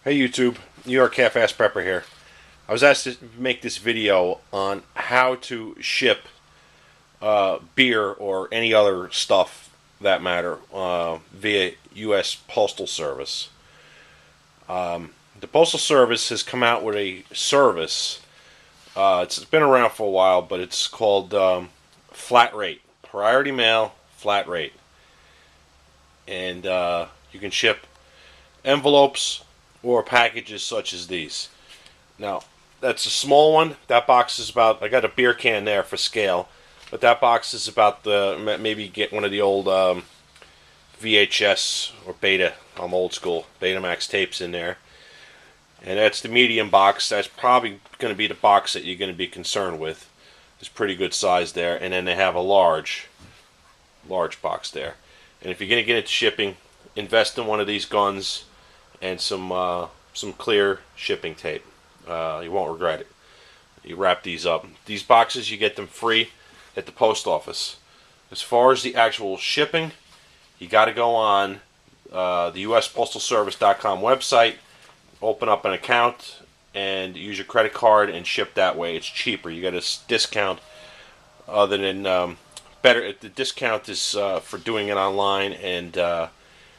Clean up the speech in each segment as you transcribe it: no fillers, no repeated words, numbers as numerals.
Hey YouTube, New York Half-Ass Prepper here. I was asked to make this video on how to ship beer or any other stuff that matter via U.S. Postal Service. The Postal Service has come out with a service. It's been around for a while, but it's called flat rate. Priority mail, flat rate. And you can ship envelopes or packages such as these. Now, that's a small one. That box is about, I got a beer can there for scale, but that box is about maybe get one of the old VHS or Beta, I'm old school, Betamax tapes in there. And that's the medium box. That's probably going to be the box that you're going to be concerned with. It's pretty good size there. And then they have a large box there. And if you're going to get into shipping, invest in one of these guns and some clear shipping tape. You won't regret it. You wrap these up. These boxes, you get them free at the post office. As far as the actual shipping, you got to go on the USPostalService.com website, open up an account, and use your credit card and ship that way. It's cheaper. You get a discount. Other than better, the discount is for doing it online, and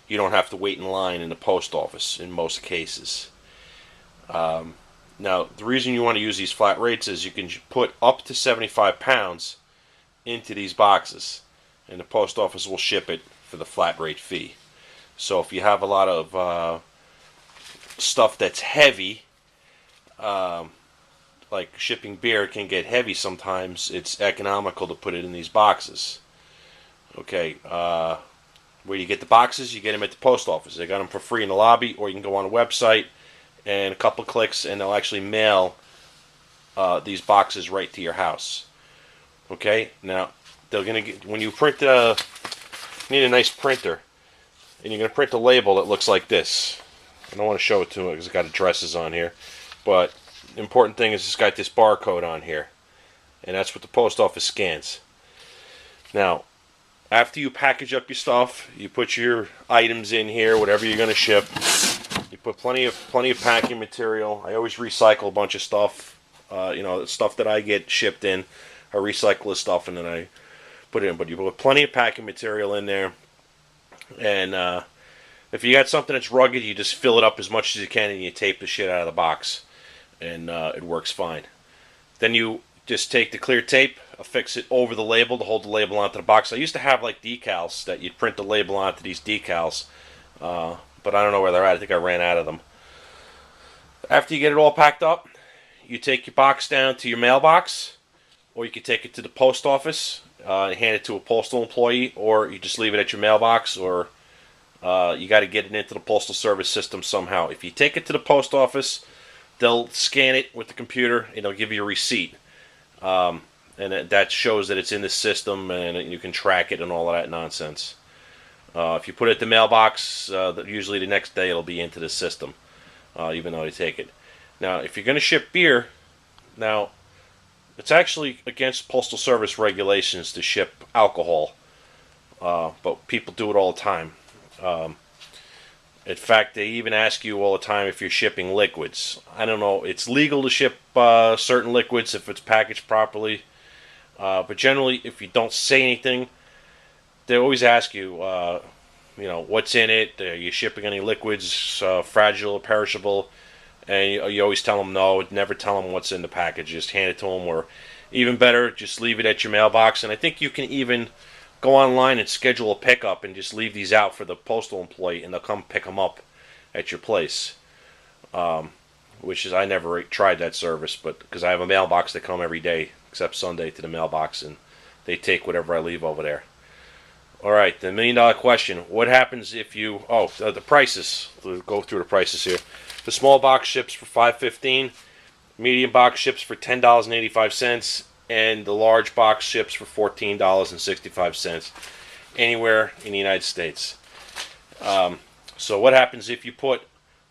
you don't have to wait in line in the post office in most cases. Now, the reason you want to use these flat rates is you can put up to 75 pounds into these boxes, and the post office will ship it for the flat rate fee. So if you have a lot of stuff that's heavy, like shipping beer can get heavy sometimes, it's economical to put it in these boxes. Okay, where you get the boxes, you get them at the post office. They got them for free in the lobby, or you can go on a website and a couple clicks and they'll actually mail these boxes right to your house. Okay, now they're gonna get, when you print, you need a nice printer, and you're gonna print a label that looks like this. I don't want to show it to it because it's got addresses on here, but the important thing is it's got this barcode on here, and that's what the post office scans. Now, after you package up your stuff, you put your items in here, whatever you're going to ship. You put plenty of packing material. I always recycle a bunch of stuff. The stuff that I get shipped in, I recycle the stuff and then I put it in. But you put plenty of packing material in there. And if you got something that's rugged, you just fill it up as much as you can and you tape the shit out of the box. And it works fine. Then you just take the clear tape, affix it over the label to hold the label onto the box. I used to have like decals that you'd print the label onto these decals, but I don't know where they're at. I think I ran out of them. After you get it all packed up, you take your box down to your mailbox, or you can take it to the post office and hand it to a postal employee, or you just leave it at your mailbox, or you got to get it into the postal service system somehow. If you take it to the post office, they'll scan it with the computer and they'll give you a receipt. And that shows that it's in the system and you can track it and all of that nonsense. If you put it in the mailbox, usually the next day it'll be into the system, even though you take it. Now, if you're going to ship beer, now, it's actually against Postal Service regulations to ship alcohol, but people do it all the time. In fact, they even ask you all the time if you're shipping liquids. I don't know, it's legal to ship certain liquids if it's packaged properly. But generally, if you don't say anything, they always ask you, what's in it? Are you shipping any liquids, fragile or perishable? And you always tell them no. Never tell them what's in the package. Just hand it to them, or even better, just leave it at your mailbox. And I think you can even go online and schedule a pickup and just leave these out for the postal employee, and they'll come pick them up at your place. Which is, I never tried that service, but because I have a mailbox that come every day, except Sunday, to the mailbox, and they take whatever I leave over there. All right, the $1 million question: what happens if you? The prices. We'll go through the prices here. The small box ships for $5.15, medium box ships for $10.85, and the large box ships for $14.65 anywhere in the United States. So what happens if you put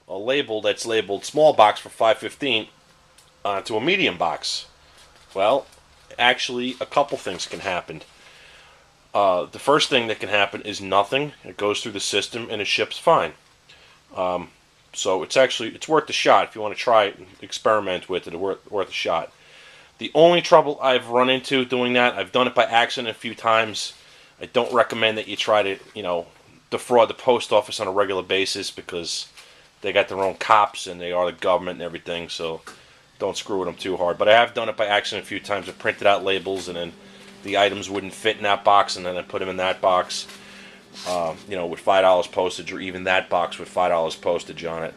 a label that's labeled small box for $5.15 onto a medium box? Well, actually, a couple things can happen. The first thing that can happen is nothing. It goes through the system and it ships fine. So it's worth the shot if you want to try it and experiment with it. Worth a shot. The only trouble I've run into doing that, I've done it by accident a few times. I don't recommend that you try to, defraud the post office on a regular basis because they got their own cops and they are the government and everything. So don't screw with them too hard. But I have done it by accident a few times. I printed out labels and then the items wouldn't fit in that box, and then I put them in that box, with $5 postage, or even that box with $5 postage on it.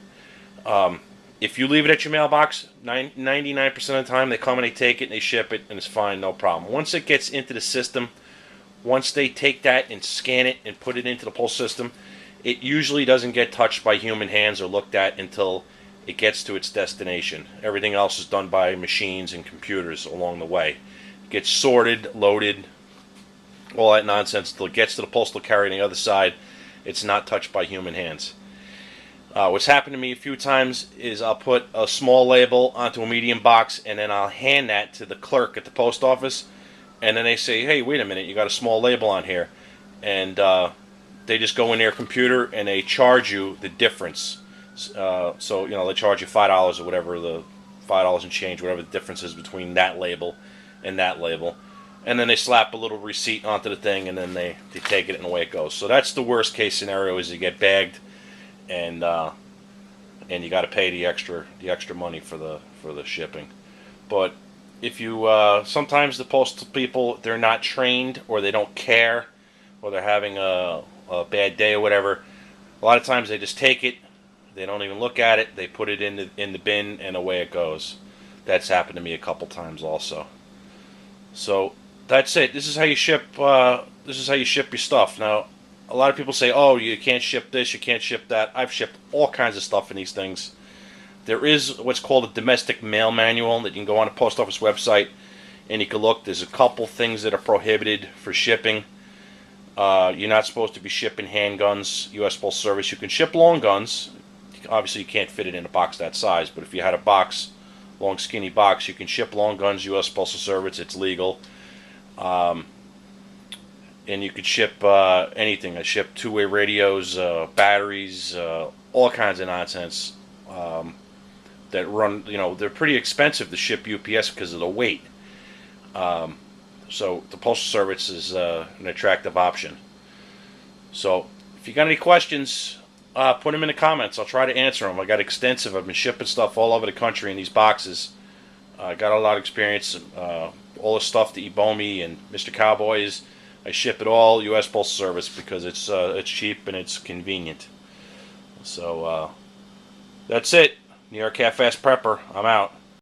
If you leave it at your mailbox, 99% of the time they come and they take it and they ship it and it's fine, no problem. Once it gets into the system, once they take that and scan it and put it into the post system, it usually doesn't get touched by human hands or looked at until it gets to its destination. Everything else is done by machines and computers along the way. It gets sorted, loaded, all that nonsense until it gets to the postal carrier on the other side. It's not touched by human hands. What's happened to me a few times is I'll put a small label onto a medium box and then I'll hand that to the clerk at the post office, and then they say, hey, wait a minute, you got a small label on here. And they just go in their computer and they charge you the difference. So, they charge you $5 or whatever, the $5 and change, whatever the difference is between that label and that label. And then they slap a little receipt onto the thing and then they take it and away it goes. So that's the worst case scenario, is you get bagged and you got to pay the extra money for the shipping. But if you sometimes the postal people, they're not trained or they don't care, or they're having a bad day or whatever. A lot of times they just take it, they don't even look at it, they put it in the bin and away it goes. That's happened to me a couple times also. So that's it. This is how you ship. This is how you ship your stuff. Now, a lot of people say, "Oh, you can't ship this, you can't ship that." I've shipped all kinds of stuff in these things. There is what's called a domestic mail manual that you can go on a post office website and you can look. There's a couple things that are prohibited for shipping. You're not supposed to be shipping handguns. U.S. Postal Service. You can ship long guns. Obviously, you can't fit it in a box that size. But if you had a box, long skinny box, you can ship long guns. U.S. Postal Service. It's legal. And you could ship anything. I ship two-way radios, batteries, all kinds of nonsense that run. They're pretty expensive to ship UPS because of the weight. So the Postal Service is an attractive option. So if you got any questions, put them in the comments. I'll try to answer them. I got extensive. I've been shipping stuff all over the country in these boxes. I got a lot of experience. All the stuff to Ebomi and Mr. Cowboys, I ship it all U.S. Postal Service because it's cheap and it's convenient. So that's it. New York Half-Fast Prepper. I'm out.